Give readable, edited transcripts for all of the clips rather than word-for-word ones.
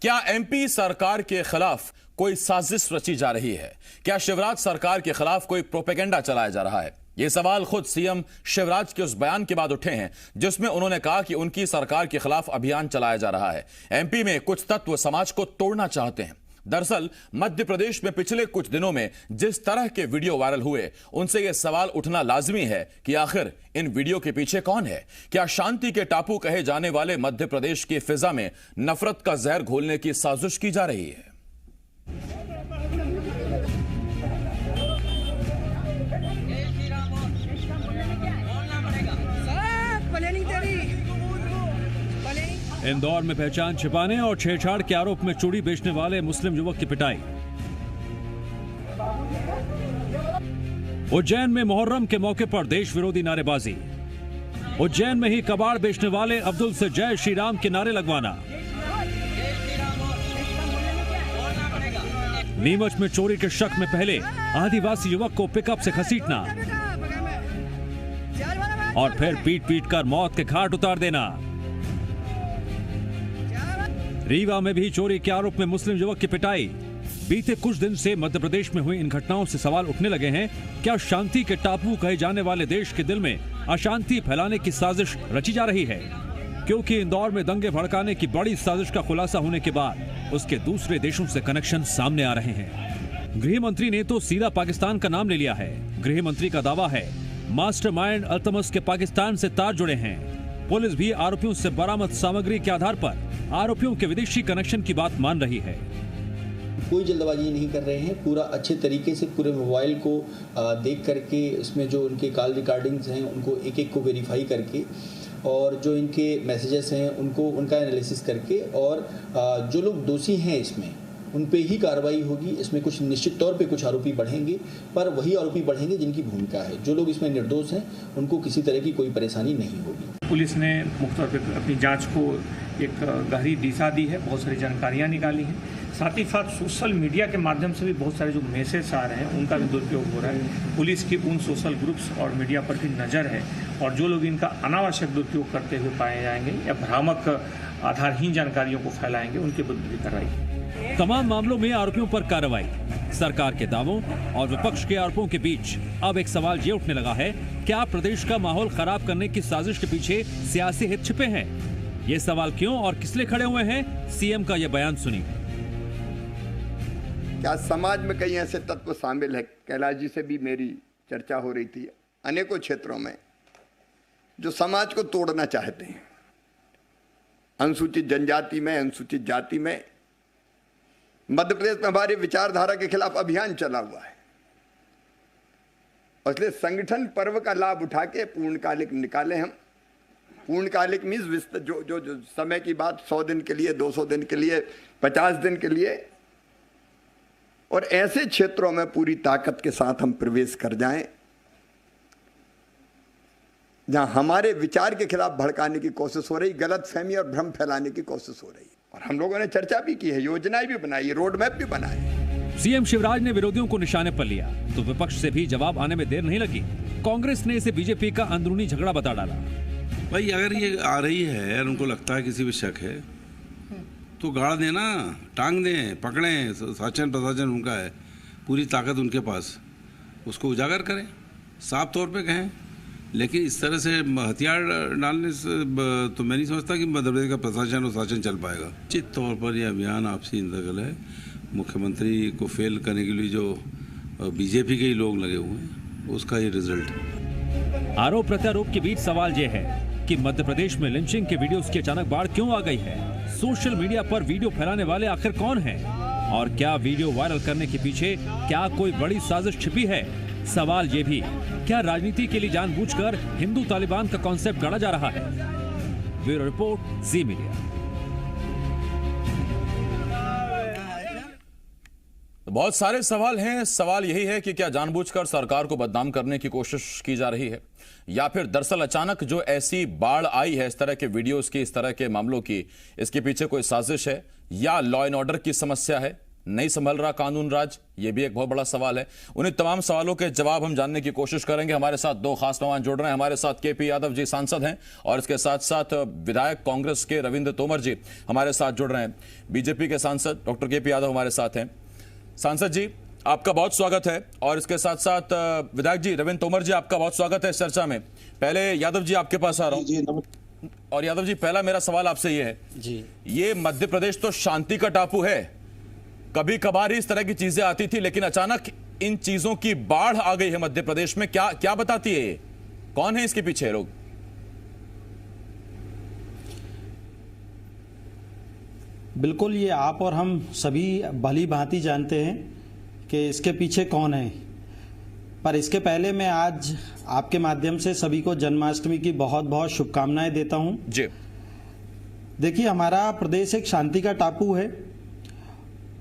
क्या एमपी सरकार के खिलाफ कोई साजिश रची जा रही है? क्या शिवराज सरकार के खिलाफ कोई प्रोपेगेंडा चलाया जा रहा है? ये सवाल खुद सीएम शिवराज के उस बयान के बाद उठे हैं जिसमें उन्होंने कहा कि उनकी सरकार के खिलाफ अभियान चलाया जा रहा है। एमपी में कुछ तत्व समाज को तोड़ना चाहते हैं। दरअसल मध्य प्रदेश में पिछले कुछ दिनों में जिस तरह के वीडियो वायरल हुए, उनसे यह सवाल उठना लाजमी है कि आखिर इन वीडियो के पीछे कौन है? क्या शांति के टापू कहे जाने वाले मध्य प्रदेश की फिजा में नफरत का जहर घोलने की साजिश की जा रही है? इंदौर में पहचान छिपाने और छेड़छाड़ के आरोप में चूड़ी बेचने वाले मुस्लिम युवक की पिटाई। उज्जैन में मुहर्रम के मौके पर देश विरोधी नारेबाजी। उज्जैन में ही कबाड़ बेचने वाले अब्दुल से जय श्री राम के नारे लगवाना। नीमच में चोरी के शक में पहले आदिवासी युवक को पिकअप से घसीटना और फिर पीट पीट कर मौत के घाट उतार देना। रीवा में भी चोरी के आरोप में मुस्लिम युवक की पिटाई। बीते कुछ दिन से मध्य प्रदेश में हुई इन घटनाओं से सवाल उठने लगे हैं, क्या शांति के टापू कहे जाने वाले देश के दिल में अशांति फैलाने की साजिश रची जा रही है? क्योंकि इंदौर में दंगे भड़काने की बड़ी साजिश का खुलासा होने के बाद उसके दूसरे देशों से कनेक्शन सामने आ रहे हैं। गृह मंत्री ने तो सीधा पाकिस्तान का नाम ले लिया है। गृह मंत्री का दावा है मास्टरमाइंड अल्तमस के पाकिस्तान से तार जुड़े हैं। पुलिस भी आरोपियों से बरामद सामग्री के आधार पर आरोपियों के विदेशी कनेक्शन की बात मान रही है। कोई जल्दबाजी नहीं कर रहे हैं। पूरा अच्छे तरीके से पूरे मोबाइल को देख करके उसमें जो उनके कॉल रिकॉर्डिंग्स हैं उनको एक एक को वेरीफाई करके और जो इनके मैसेजेस हैं उनको उनका एनालिसिस करके और जो लोग दोषी हैं इसमें उन पे ही कार्रवाई होगी। इसमें कुछ निश्चित तौर पे कुछ आरोपी बढ़ेंगे, पर वही आरोपी बढ़ेंगे जिनकी भूमिका है। जो लोग इसमें निर्दोष हैं उनको किसी तरह की कोई परेशानी नहीं होगी। पुलिस ने मुख्य तौर पर अपनी जांच को एक गहरी दिशा दी है, बहुत सारी जानकारियां निकाली हैं। साथ ही साथ सोशल मीडिया के माध्यम से भी बहुत सारे जो मैसेज आ रहे हैं उनका भी दुरुपयोग हो रहा है। पुलिस की उन सोशल ग्रुप्स और मीडिया पर भी नज़र है और जो लोग इनका अनावश्यक दुरुपयोग करते हुए पाए जाएंगे या भ्रामक आधारहीन जानकारियों को फैलाएंगे उनके विरुद्ध भी कार्रवाई। तमाम मामलों में आरोपियों पर कार्रवाई। सरकार के दावों और विपक्ष के आरोपों के बीच अब एक सवाल ये उठने लगा है, क्या प्रदेश का माहौल खराब करने की साजिश के पीछे सियासी हित छिपे हैं? ये सवाल क्यों और किस लिए खड़े हुए हैं? सीएम का यह बयान सुनिए। क्या समाज में कई ऐसे तत्व शामिल है, कैलाश जी से भी मेरी चर्चा हो रही थी, अनेकों क्षेत्रों में जो समाज को तोड़ना चाहते हैं। अनुसूचित जनजाति में, अनुसूचित जाति में मध्य प्रदेश में हमारी विचारधारा के खिलाफ अभियान चला हुआ है। इसलिए संगठन पर्व का लाभ उठा के पूर्णकालिक निकाले हम। पूर्णकालिक मीन्स जो समय की बात 100 दिन के लिए, 200 दिन के लिए, 50 दिन के लिए, और ऐसे क्षेत्रों में पूरी ताकत के साथ हम प्रवेश कर जाएं जहां हमारे विचार के खिलाफ भड़काने की कोशिश हो रही, गलतफहमी और भ्रम फैलाने की कोशिश हो रही। और हम लोगों ने चर्चा भी की है, योजनाएं भी बनाई, रोड मैप भी बनाए। सीएम शिवराज ने विरोधियों को निशाने पर लिया तो विपक्ष से भी जवाब आने में देर नहीं लगी। कांग्रेस ने इसे बीजेपी का अंदरूनी झगड़ा बता डाला। भाई अगर ये आ रही है और उनको लगता है किसी भी शक है तो गाड़ देना, टांग दें, पकड़ें। शासन प्रशासन उनका है, पूरी ताकत उनके पास, उसको उजागर करें, साफ तौर पे कहें। लेकिन इस तरह से हथियार डालने से तो मैं नहीं समझता कि मध्य प्रदेश का प्रशासन और शासन चल पाएगा। निश्चित तौर पर यह अभियान आपसी इंतकाल है। मुख्यमंत्री को फेल करने के लिए जो बीजेपी के ही लोग लगे हुए हैं उसका ये रिजल्ट है। आरोप प्रत्यारोप के बीच सवाल यह है कि मध्य प्रदेश में लिंचिंग के वीडियोस की अचानक बाढ़ क्यों आ गई है? सोशल मीडिया पर वीडियो फैलाने वाले आखिर कौन हैं? और क्या वीडियो वायरल करने के पीछे क्या कोई बड़ी साजिश छिपी है? सवाल ये भी, क्या राजनीति के लिए जानबूझकर हिंदू तालिबान का कॉन्सेप्ट गढ़ा जा रहा है? ब्यूरो रिपोर्ट, जी मीडिया। बहुत सारे सवाल हैं। सवाल यही है कि क्या जानबूझकर सरकार को बदनाम करने की कोशिश की जा रही है, या फिर दरअसल अचानक जो ऐसी बाढ़ आई है इस तरह के वीडियोस की, इस तरह के मामलों की, इसके पीछे कोई साजिश है या लॉ एंड ऑर्डर की समस्या है? नहीं संभल रहा कानून राज? ये भी एक बहुत बड़ा सवाल है। उन्हीं तमाम सवालों के जवाब हम जानने की कोशिश करेंगे। हमारे साथ दो खास मेहमान जुड़ रहे हैं। हमारे साथ केपी यादव जी सांसद हैं और इसके साथ साथ विधायक कांग्रेस के रविंद्र तोमर जी हमारे साथ जुड़ रहे हैं। बीजेपी के सांसद डॉक्टर केपी यादव हमारे साथ हैं। सांसद जी, आपका बहुत स्वागत है और इसके साथ साथ विधायक जी रविंद्र तोमर जी, आपका बहुत स्वागत है इस चर्चा में। पहले यादव जी आपके पास आ रहा हूं। और यादव जी, पहला मेरा सवाल आपसे ये है जी, ये मध्य प्रदेश तो शांति का टापू है। कभी कभार ही इस तरह की चीजें आती थी, लेकिन अचानक इन चीजों की बाढ़ आ गई है मध्य प्रदेश में। क्या क्या बताती है ये? कौन है इसके पीछे लोग? बिल्कुल, ये आप और हम सभी भली भांति जानते हैं कि इसके पीछे कौन है। पर इसके पहले मैं आज आपके माध्यम से सभी को जन्माष्टमी की बहुत बहुत शुभकामनाएं देता हूं जी। देखिए, हमारा प्रदेश एक शांति का टापू है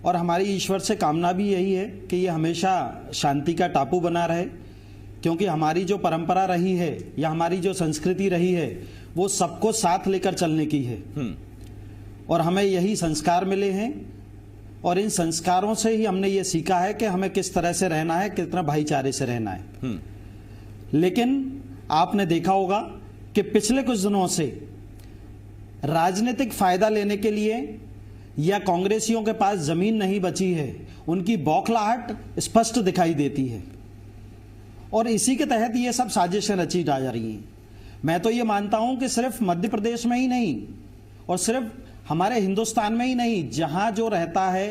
और हमारी ईश्वर से कामना भी यही है कि ये हमेशा शांति का टापू बना रहे, क्योंकि हमारी जो परंपरा रही है या हमारी जो संस्कृति रही है वो सबको साथ लेकर चलने की है और हमें यही संस्कार मिले हैं और इन संस्कारों से ही हमने ये सीखा है कि हमें किस तरह से रहना है, कितना भाईचारे से रहना है। लेकिन आपने देखा होगा कि पिछले कुछ दिनों से राजनीतिक फायदा लेने के लिए या कांग्रेसियों के पास जमीन नहीं बची है, उनकी बौखलाहट स्पष्ट दिखाई देती है और इसी के तहत ये सब साजिशें रची जा रही हैं। मैं तो ये मानता हूं कि सिर्फ मध्य प्रदेश में ही नहीं और सिर्फ हमारे हिंदुस्तान में ही नहीं, जहां जो रहता है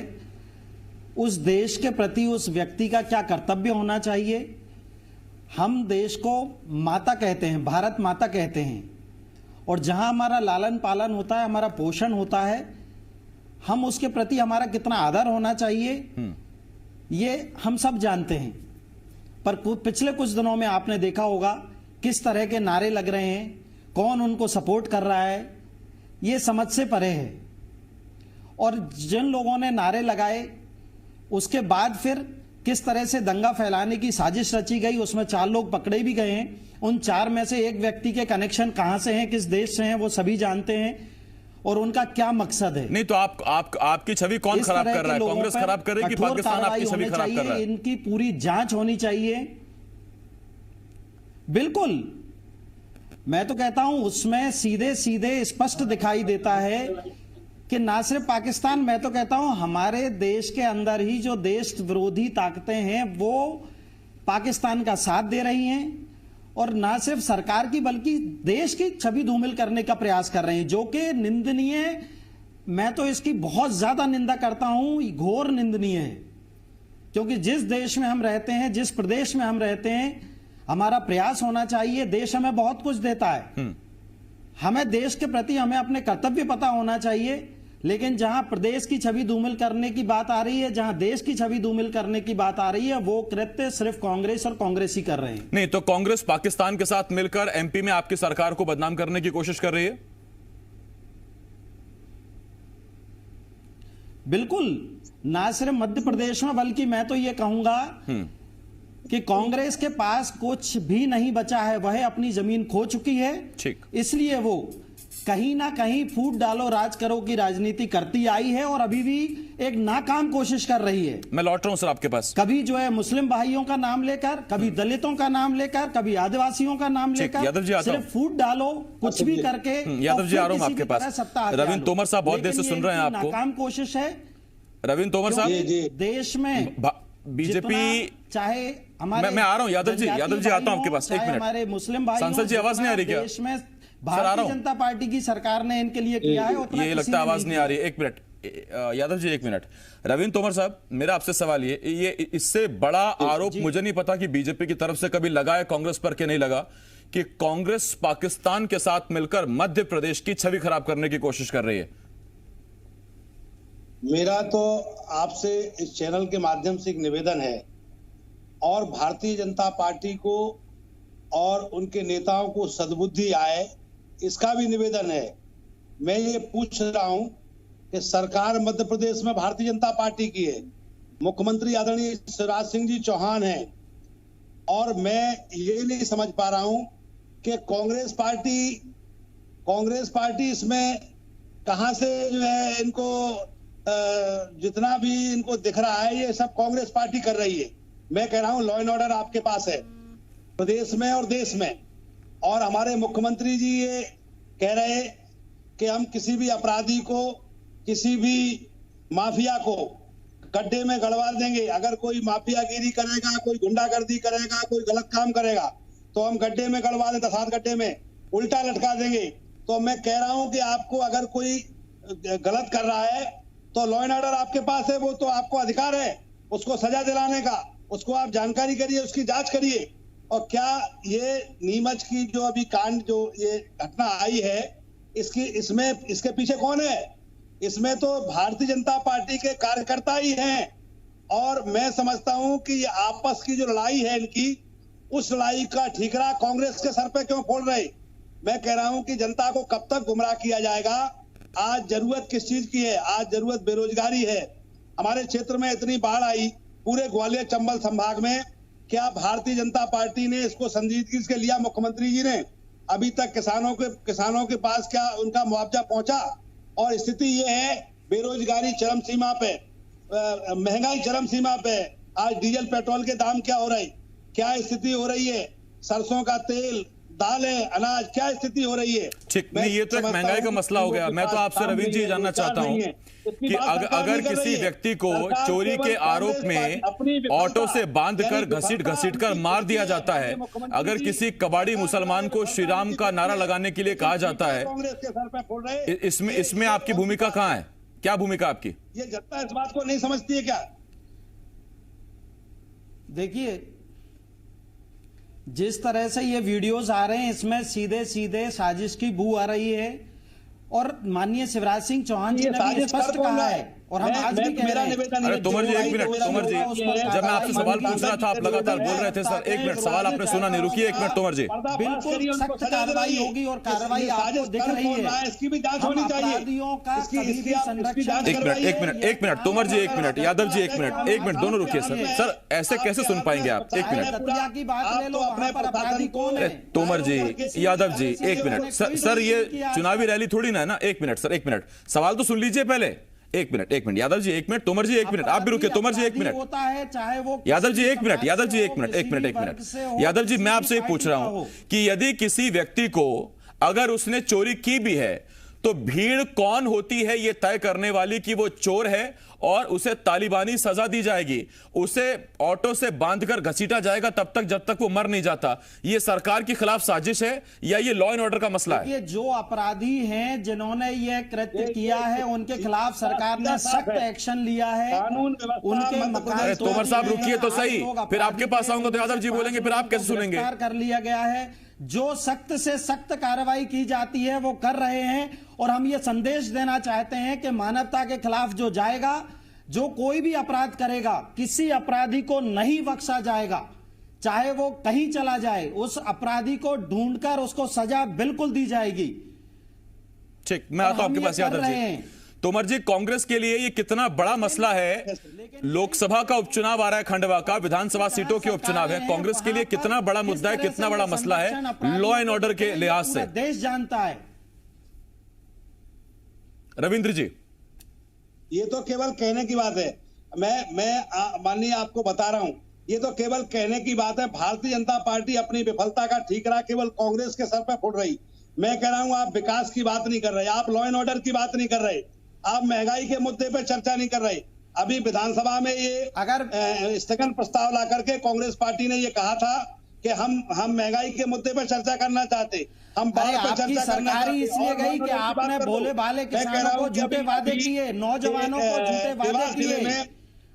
उस देश के प्रति उस व्यक्ति का क्या कर्तव्य होना चाहिए। हम देश को माता कहते हैं, भारत माता कहते हैं, और जहां हमारा लालन पालन होता है, हमारा पोषण होता है, हम उसके प्रति हमारा कितना आदर होना चाहिए ये हम सब जानते हैं। पर पिछले कुछ दिनों में आपने देखा होगा किस तरह के नारे लग रहे हैं, कौन उनको सपोर्ट कर रहा है, ये समझ से परे है। और जिन लोगों ने नारे लगाए उसके बाद फिर किस तरह से दंगा फैलाने की साजिश रची गई, उसमें 4 लोग पकड़े भी गए हैं। उन 4 में से एक व्यक्ति के कनेक्शन कहां से हैं, किस देश से हैं, वो सभी जानते हैं और उनका क्या मकसद है। नहीं तो आपकी छवि कौन खराब कर रहा है? कांग्रेस खराब कर रही है कि पाकिस्तान आपकी छवि खराब कर रहा है? इनकी पूरी जांच होनी चाहिए। बिल्कुल, मैं तो कहता हूं उसमें सीधे सीधे स्पष्ट दिखाई देता है कि ना सिर्फ पाकिस्तान, मैं तो कहता हूं हमारे देश के अंदर ही जो देश विरोधी ताकतें हैं वो पाकिस्तान का साथ दे रही हैं और ना सिर्फ सरकार की बल्कि देश की छवि धूमिल करने का प्रयास कर रहे हैं, जो कि निंदनीय, मैं तो इसकी बहुत ज्यादा निंदा करता हूं, घोर निंदनीय है। क्योंकि जिस देश में हम रहते हैं, जिस प्रदेश में हम रहते हैं, हमारा प्रयास होना चाहिए। देश हमें बहुत कुछ देता है, हमें देश के प्रति हमें अपने कर्तव्य पता होना चाहिए। लेकिन जहां प्रदेश की छवि धूमिल करने की बात आ रही है, जहां देश की छवि धूमिल करने की बात आ रही है, वो कृत्य सिर्फ कांग्रेस और कांग्रेस ही कर रहे हैं। नहीं तो कांग्रेस पाकिस्तान के साथ मिलकर एमपी में आपकी सरकार को बदनाम करने की कोशिश कर रही है? बिल्कुल, ना सिर्फ मध्य प्रदेश में बल्कि मैं तो ये कहूंगा कि कांग्रेस के पास कुछ भी नहीं बचा है, वह अपनी जमीन खो चुकी है। ठीक, इसलिए वो कहीं ना कहीं फूट डालो राज करो की राजनीति करती आई है और अभी भी एक नाकाम कोशिश कर रही है। मैं लौट रहा हूं सर आपके पास। कभी जो है मुस्लिम भाइयों का नाम लेकर, कभी दलितों का नाम लेकर, कभी आदिवासियों का नाम लेकर, यादव जी सिर्फ फूट डालो कुछ भी करके। यादव जी आ रहा हूं आपके पास। रविंद्र तोमर साहब बहुत देर से सुन रहे हैं आपको। नाकाम कोशिश है रविंद्र तोमर साहब। देश में बीजेपी चाहे हमारे, मैं आ रहा हूं यादव जी आता हूं आपके पास। एक मिनट, हमारे मुस्लिम भाई, सांसद जी आवाज नहीं आ रही क्या? देश में भारतीय जनता पार्टी की सरकार ने इनके लिए किया है, ये लगता है आवाज नहीं आ रही। एक मिनट यादव जी, एक मिनट। रविंद्र तोमर साहब, मेरा आपसे सवाल ये इससे बड़ा आरोप मुझे नहीं पता कि बीजेपी की तरफ से कभी लगा है कांग्रेस पर कि नहीं लगा, कि कांग्रेस पाकिस्तान के साथ मिलकर मध्य प्रदेश की छवि खराब करने की कोशिश कर रही है। मेरा तो आपसे इस चैनल के माध्यम से एक निवेदन है और भारतीय जनता पार्टी को और उनके नेताओं को सद्बुद्धि आए, इसका भी निवेदन है। मैं ये पूछ रहा हूं कि सरकार मध्य प्रदेश में भारतीय जनता पार्टी की है, मुख्यमंत्री आदरणीय शिवराज सिंह जी चौहान हैं, और मैं ये नहीं समझ पा रहा हूं कि कांग्रेस पार्टी इसमें कहां से जो है इनको जितना भी इनको दिख रहा है ये सब कांग्रेस पार्टी कर रही है। मैं कह रहा हूं लॉ एंड ऑर्डर आपके पास है प्रदेश में और देश में, और हमारे मुख्यमंत्री जी ये कह रहे कि हम किसी भी अपराधी को, किसी भी माफिया को गड्ढे में गड़वा देंगे। अगर कोई माफियागिरी करेगा, कोई गुंडागर्दी करेगा, कोई गलत काम करेगा तो हम गड्ढे में गड़वा दें, 7 गड्ढे में उल्टा लटका देंगे। तो मैं कह रहा हूं कि आपको अगर कोई गलत कर रहा है तो लॉ एंड ऑर्डर आपके पास है, वो तो आपको अधिकार है उसको सजा दिलाने का, उसको आप जानकारी करिए, उसकी जांच करिए। और क्या ये नीमच की जो अभी कांड, जो ये घटना आई है, इसके पीछे कौन है? इसमें तो भारतीय जनता पार्टी के कार्यकर्ता ही हैं। और मैं समझता हूं कि ये आपस की जो लड़ाई है इनकी, उस लड़ाई का ठीकरा कांग्रेस के सर पे क्यों फोड़ रहे? मैं कह रहा हूं कि जनता को कब तक गुमराह किया जाएगा। आज जरूरत किस चीज की है? आज जरूरत बेरोजगारी है। हमारे क्षेत्र में इतनी बाढ़ आई, पूरे ग्वालियर चंबल संभाग में, क्या भारतीय जनता पार्टी ने इसको संजीदगी से लिया? मुख्यमंत्री जी ने अभी तक किसानों के पास क्या उनका मुआवजा पहुंचा? और स्थिति ये है, बेरोजगारी चरम सीमा पे, महंगाई चरम सीमा पे। आज डीजल पेट्रोल के दाम क्या हो रही, क्या स्थिति हो रही है? सरसों का तेल, दालें, अनाज, क्या स्थिति हो रही है? ठीक नहीं, ये तो एक महंगाई का मसला हो गया। मैं तो आपसे रविंद्र जी जानना चाहता हूं कि अगर किसी व्यक्ति को चोरी के आरोप में ऑटो से बांधकर घसीट कर मार दिया जाता है, अगर किसी कबाड़ी मुसलमान को श्री राम का नारा लगाने के लिए कहा जाता है, इसमें आपकी भूमिका कहां है? क्या भूमिका आपकी? ये जनता इस बात को नहीं समझती है क्या? देखिए, जिस तरह से ये वीडियोस आ रहे हैं, इसमें सीधे सीधे साजिश की बू आ रही है। और माननीय शिवराज सिंह चौहान जी ने भी स्पष्ट कहा है, और हम आज भी कह रहे हैं। अरे तोमर जी, एक मिनट। तोमर जी, जब मैं आपसे सवाल पूछ रहा था आप लगातार बोल रहे थे। सर एक मिनट, सवाल आपने सुना नहीं, रुकिए 1 मिनट। तोमर जी, बिल्कुल सख्त कार्रवाई होगी, और कार्रवाई आपको दिख रही है। इसकी भी जांच होनी चाहिए। अपराधियों का कभी भी संरक्षण। एक मिनट तोमर जी, 1 मिनट। यादव जी, 1 मिनट, दोनों रुकिए। सर ऐसे कैसे सुन पाएंगे आप? 1 मिनट की बात ले लो, वहां पर अपराधी कौन है? तोमर जी, यादव जी, 1 मिनट। सर ये चुनावी रैली थोड़ी ना है ना। 1 मिनट सर, 1 मिनट, सवाल तो सुन लीजिए पहले। 1 मिनट, यादव जी 1 मिनट, तोमर जी 1 मिनट, आप भी रुकिए। तोमर जी 1 मिनट, होता है चाहे वो यादव जी 1 मिनट, यादव जी 1 मिनट। यादव जी, मैं आपसे पूछ रहा हूं कि यदि किसी व्यक्ति को अगर उसने चोरी की भी है तो भीड़ कौन होती है ये तय करने वाली कि वो चोर है और उसे तालिबानी सजा दी जाएगी? उसे ऑटो से बांधकर घसीटा जाएगा तब तक जब तक वो मर नहीं जाता। ये सरकार के खिलाफ साजिश है या ये लॉ एंड ऑर्डर का मसला है? ये जो अपराधी हैं जिन्होंने ये कृत्य किया है, उनके खिलाफ सरकार ने सख्त एक्शन लिया है। उनके मकान तोमर साहब रुकिए तो सही, फिर आपके पास आऊंगा तो यादव जी बोलेंगे, फिर आप कैसे सुनेंगे? कर लिया गया है, जो सख्त से सख्त कार्रवाई की जाती है वो कर रहे हैं। और हम ये संदेश देना चाहते हैं कि मानवता के खिलाफ जो जाएगा, जो कोई भी अपराध करेगा, किसी अपराधी को नहीं बख्शा जाएगा, चाहे वो कहीं चला जाए। उस अपराधी को ढूंढकर उसको सजा बिल्कुल दी जाएगी। ठीक, मैं आता हूं आपके पास यादव जी। तोमर जी, कांग्रेस के लिए ये कितना बड़ा मसला है? लोकसभा का उपचुनाव आ रहा है, खंडवा का, विधानसभा सीटों के उपचुनाव है। कांग्रेस के लिए कितना बड़ा मुद्दा है, कितना बड़ा मसला है लॉ एंड ऑर्डर के लिहाज से? देश जानता है। रविंद्र जी, ये तो केवल कहने की बात है। मैं माननीय आपको बता रहा हूं, ये तो केवल कहने की बात है। भारतीय जनता पार्टी अपनी विफलता का ठीकरा केवल कांग्रेस के सर पर फोड़ रही। मैं कह रहा हूं, आप विकास की बात नहीं कर रहे, आप लॉ एंड ऑर्डर की बात नहीं कर रहे, आप महंगाई के मुद्दे पर चर्चा नहीं कर रहे। अभी विधानसभा में ये अगर स्थगन प्रस्ताव ला करके कांग्रेस पार्टी ने ये कहा था कि हम महंगाई के मुद्दे पर चर्चा करना चाहते, हम बाढ़ पर चर्चा करना चाहते। इसलिए गई कि आपने भोले भाले किसानों को झूठे वादे किए, नौजवानों को झूठे वादे किए,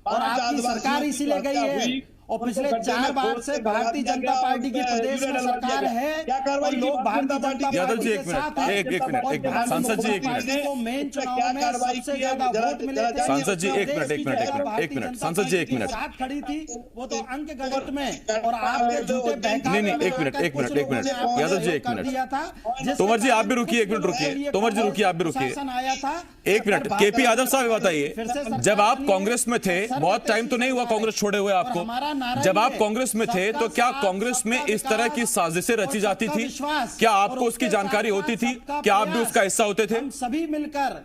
और आपकी सरकार इसीलिए गई है। और पिछले 4 बार से भारतीय जनता पार्टी की प्रदेश में सरकार है, और लोग भारतीय जनता पार्टी के साथ हैं। एक मिनट, सांसद जी 1 मिनट, मेन चुनाव में सबसे ज्यादा वोट मिले थे। सांसद जी 1 मिनट, सांसद जी 1 मिनट, साथ खड़ी थी वो तो अंक गणित में, और आपके झूठे नहीं, 1 मिनट, यादव जी 1 मिनट। तोमर जी आप भी रुकिए, 1 मिनट रुकिए। तोमर जी रुकिए, आप भी रुकिए 1 मिनट। केपी यादव साहब बताइए, जब आप कांग्रेस में थे, बहुत टाइम तो नहीं हुआ कांग्रेस छोड़े हुए आपको, जब आप कांग्रेस में थे तो क्या कांग्रेस में इस तरह की साजिशें रची जाती थी? क्या आपको उसकी जानकारी होती थी? क्या आप भी उसका हिस्सा होते थे? हम सभी मिलकर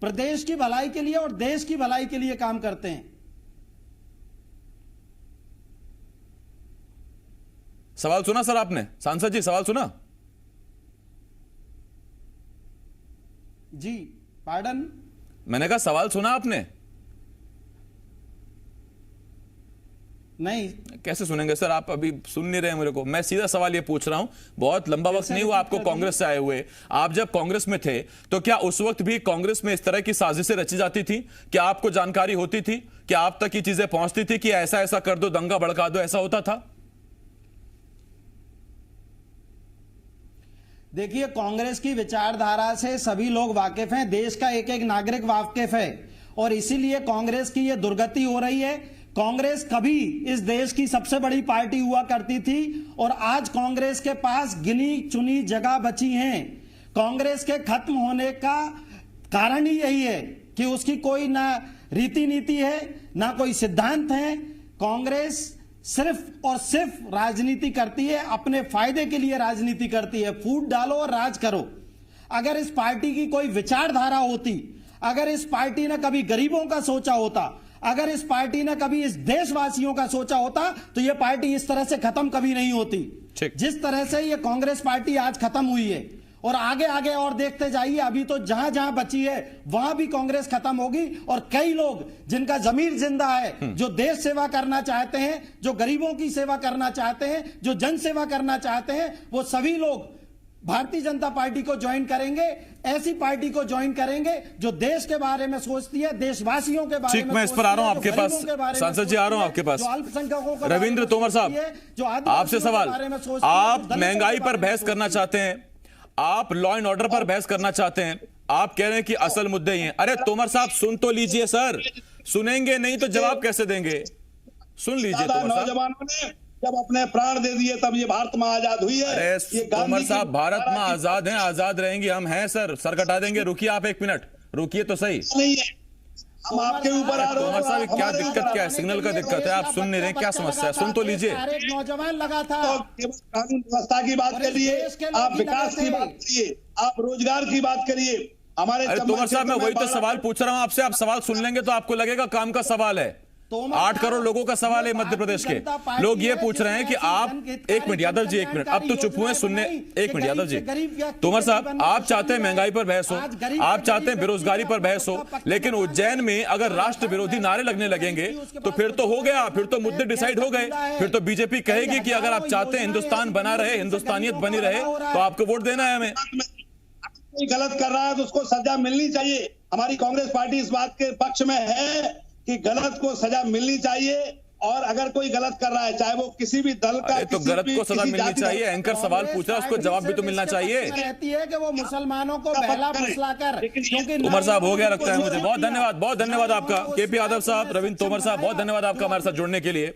प्रदेश की भलाई के लिए और देश की भलाई के लिए काम करते हैं। सवाल सुना सर आपने? सांसद जी सवाल सुना? जी पार्डन, मैंने कहा सवाल सुना आपने? नहीं। कैसे सुनेंगे सर, आप अभी सुन नहीं रहे मेरे को। मैं सीधा सवाल ये पूछ रहा हूं, बहुत लंबा वक्त नहीं हुआ आपको कांग्रेस से आए हुए। आप जब कांग्रेस में थे तो क्या उस वक्त भी कांग्रेस में इस तरह की साजिशें रची जाती थी? क्या आपको जानकारी होती थी? क्या आप तक ये चीजें पहुंचती थी कि ऐसा ऐसा कर दो, दंगा भड़का दो, ऐसा होता था? देखिए, कांग्रेस की विचारधारा से सभी लोग वाकिफ हैं, देश का एक एक नागरिक वाकिफ है, और इसीलिए कांग्रेस की यह दुर्गति हो रही है। कांग्रेस कभी इस देश की सबसे बड़ी पार्टी हुआ करती थी और आज कांग्रेस के पास गिनी चुनी जगह बची हैं। कांग्रेस के खत्म होने का कारण ही यही है कि उसकी कोई ना रीति नीति है, ना कोई सिद्धांत है। कांग्रेस सिर्फ और सिर्फ राजनीति करती है, अपने फायदे के लिए राजनीति करती है। फूट डालो और राज करो। अगर इस पार्टी की कोई विचारधारा होती, अगर इस पार्टी ने कभी गरीबों का सोचा होता, अगर इस पार्टी ने कभी इस देशवासियों का सोचा होता, तो यह पार्टी इस तरह से खत्म कभी नहीं होती। जिस तरह से यह कांग्रेस पार्टी आज खत्म हुई है, और आगे आगे और देखते जाइए, अभी तो जहां जहां बची है वहां भी कांग्रेस खत्म होगी। और कई लोग जिनका जमीर जिंदा है, जो देश सेवा करना चाहते हैं, जो गरीबों की सेवा करना चाहते हैं, जो जन सेवा करना चाहते हैं, वो सभी लोग भारतीय जनता पार्टी को ज्वाइन करेंगे। ऐसी पार्टी को ज्वाइन करेंगे जो देश के बारे में सोचती है, देशवासियों के बारे में। मैं इस पर आ रहा हूं आपके पास, सांसद जी आ रहा हूं आपके पास। रविंद्र तोमर साहब, आपसे सवाल। आप महंगाई पर बहस करना चाहते हैं, आप लॉ एंड ऑर्डर पर बहस करना चाहते हैं, आप कह रहे हैं कि असल मुद्दे ही हैं। अरे तोमर साहब सुन तो लीजिए सर, सुनेंगे नहीं तो जवाब कैसे देंगे? सुन लीजिए तोमर साहब। नौजवानों ने जब अपने प्राण दे दिए तब ये भारत में आजाद हुई है। अरे तोमर साहब, भारत में आजाद हैं, आजाद रहेंगे, हम हैं सर। सर कटा देंगे। रुकिए आप एक मिनट, रुकिए तो सही। नहीं है, हम आपके ऊपर आ रहे हैं। तोमर साहब क्या दिक्कत, क्या है? सिग्नल का दिक्कत है, आप सुन नहीं रहे, क्या समस्या है? सुन तो लीजिए। नौजवान लगा था। तो कानून व्यवस्था की बात करिए, आप विकास की बात करिए, आप रोजगार की बात करिए। हमारे तोमर साहब, मैं वही तो सवाल पूछ रहा हूं आपसे। आप सवाल सुन लेंगे तो आपको लगेगा काम का सवाल है। 8 करोड़ लोगों का सवाल है मध्य प्रदेश के। लोग ये पूछ रहे हैं कि आप, एक मिनट यादव जी, एक मिनट, अब तो चुप हुए सुनने। एक मिनट यादव जी। तोमर साहब, आप चाहते हैं महंगाई पर बहस हो, आप चाहते हैं बेरोजगारी पर बहस हो, लेकिन उज्जैन में अगर राष्ट्र विरोधी नारे लगने लगेंगे तो फिर तो हो गया, फिर तो मुद्दे डिसाइड हो गए। फिर तो बीजेपी कहेगी कि अगर आप चाहते हैं हिंदुस्तान बना रहे, हिंदुस्तानियत बनी रहे, तो आपको वोट देना है हमें। कोई गलत कर रहा है तो उसको सजा मिलनी चाहिए। हमारी कांग्रेस पार्टी इस बात के पक्ष में है कि गलत को सजा मिलनी चाहिए, और अगर कोई गलत कर रहा है, चाहे वो किसी भी दल का, तो गलत को सजा मिलनी चाहिए। एंकर सवाल पूछ रहा है, उसको जवाब भी तो मिलना चाहिए। कहती है कि वो मुसलमानों को बहला फुसलाकर, क्योंकि उमर साहब हो गया लगता है मुझे। बहुत धन्यवाद, बहुत धन्यवाद आपका केपी यादव साहब, रविंद्र तोमर साहब, बहुत धन्यवाद आपका हमारे साथ जुड़ने के लिए।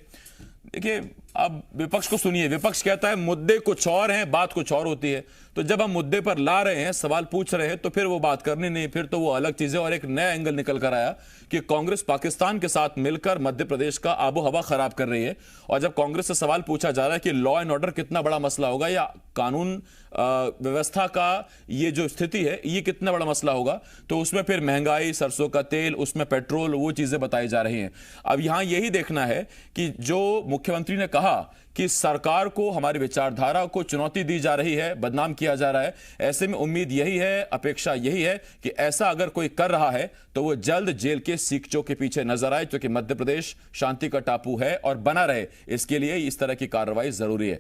देखिए, अब विपक्ष को सुनिए। विपक्ष कहता है मुद्दे कुछ और हैं, बात कुछ और होती है। तो जब हम मुद्दे पर ला रहे हैं, सवाल पूछ रहे हैं, तो फिर वो बात करनी नहीं, फिर तो वो अलग चीजें। और एक नया एंगल निकल कर आया कि कांग्रेस पाकिस्तान के साथ मिलकर मध्य प्रदेश का आबो हवा खराब कर रही है। और जब कांग्रेस से सवाल पूछा जा रहा है कि लॉ एंड ऑर्डर कितना बड़ा मसला होगा, या कानून व्यवस्था का ये जो स्थिति है ये कितना बड़ा मसला होगा, तो उसमें फिर महंगाई, सरसों का तेल, उसमें पेट्रोल, वो चीजें बताई जा रही हैं। अब यहां यही देखना है कि जो मुख्यमंत्री ने कहा कि सरकार को, हमारी विचारधारा को चुनौती दी जा रही है, बदनाम किया जा रहा है, ऐसे में उम्मीद यही है, अपेक्षा यही है कि ऐसा अगर कोई कर रहा है तो वो जल्द जेल के सीकचों के पीछे नजर आए, क्योंकि मध्य प्रदेश शांति का टापू है और बना रहे, इसके लिए इस तरह की कार्रवाई जरूरी है।